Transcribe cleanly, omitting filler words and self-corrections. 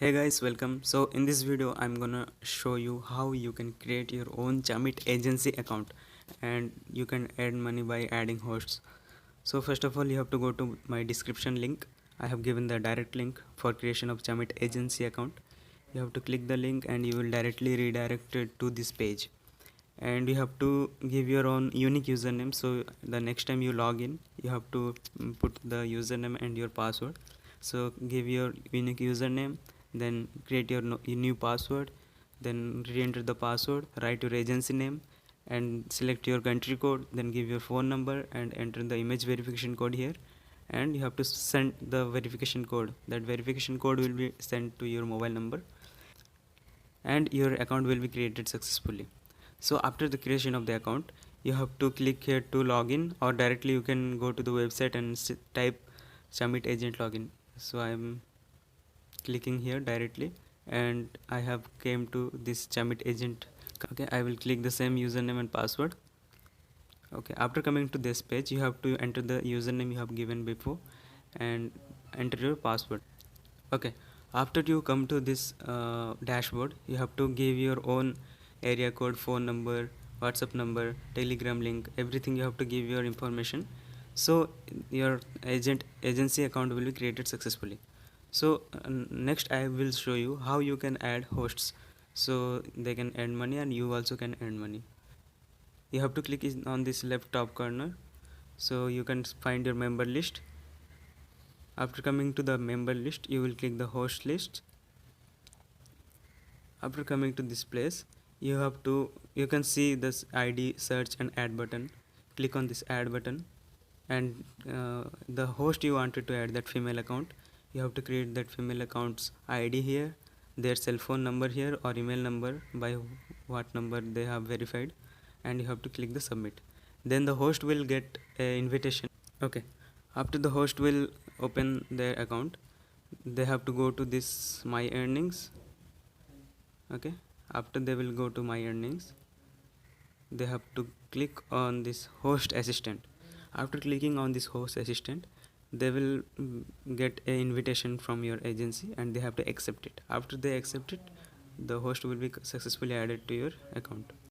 Hey guys, welcome. So in this video I'm gonna show you how you can create your own Chamet agency account and you can earn money by adding hosts. So first of all, you have to go to my description link. I have given the direct link for creation of Chamet agency account. You have to click the link and you will directly redirect it to this page, and you have to give your own unique username. So the next time you log in, you have to put the username and your password. So give your unique username, then create your new password, then re-enter the password, write your agency name and select your country code, then give your phone number and enter the image verification code here, and you have to send the verification code. That verification code will be sent to your mobile number and your account will be created successfully. So after the creation of the account, you have to click here to login, or directly you can go to the website and type Chamet agent login. So I am clicking here directly and I have came to this Chamet agent. Okay, I will click the same username and password. Okay, after coming to this page, you have to enter the username you have given before and enter your password. Okay, after you come to this dashboard, you have to give your own area code, phone number, WhatsApp number, Telegram link, everything you have to give your information. So your agency account will be created successfully. So next I will show you how you can add hosts so they can earn money and you also can earn money. You have to click on this left top corner, so you can find your member list. After coming to the member list, you will click the host list. After coming to this place, you can see this ID, search and add button. Click on this add button, and the host you wanted to add, that female account, you have to create that female account's ID here, their cell phone number here or email number, by what number they have verified, and you have to click the submit. Then the host will get a invitation. Okay, after the host will open their account, they have to go to this my earnings. Okay, after they will go to my earnings, they have to click on this host assistant. After clicking on this host assistant, they will get an invitation from your agency and they have to accept it. After they accept it, the host will be successfully added to your account.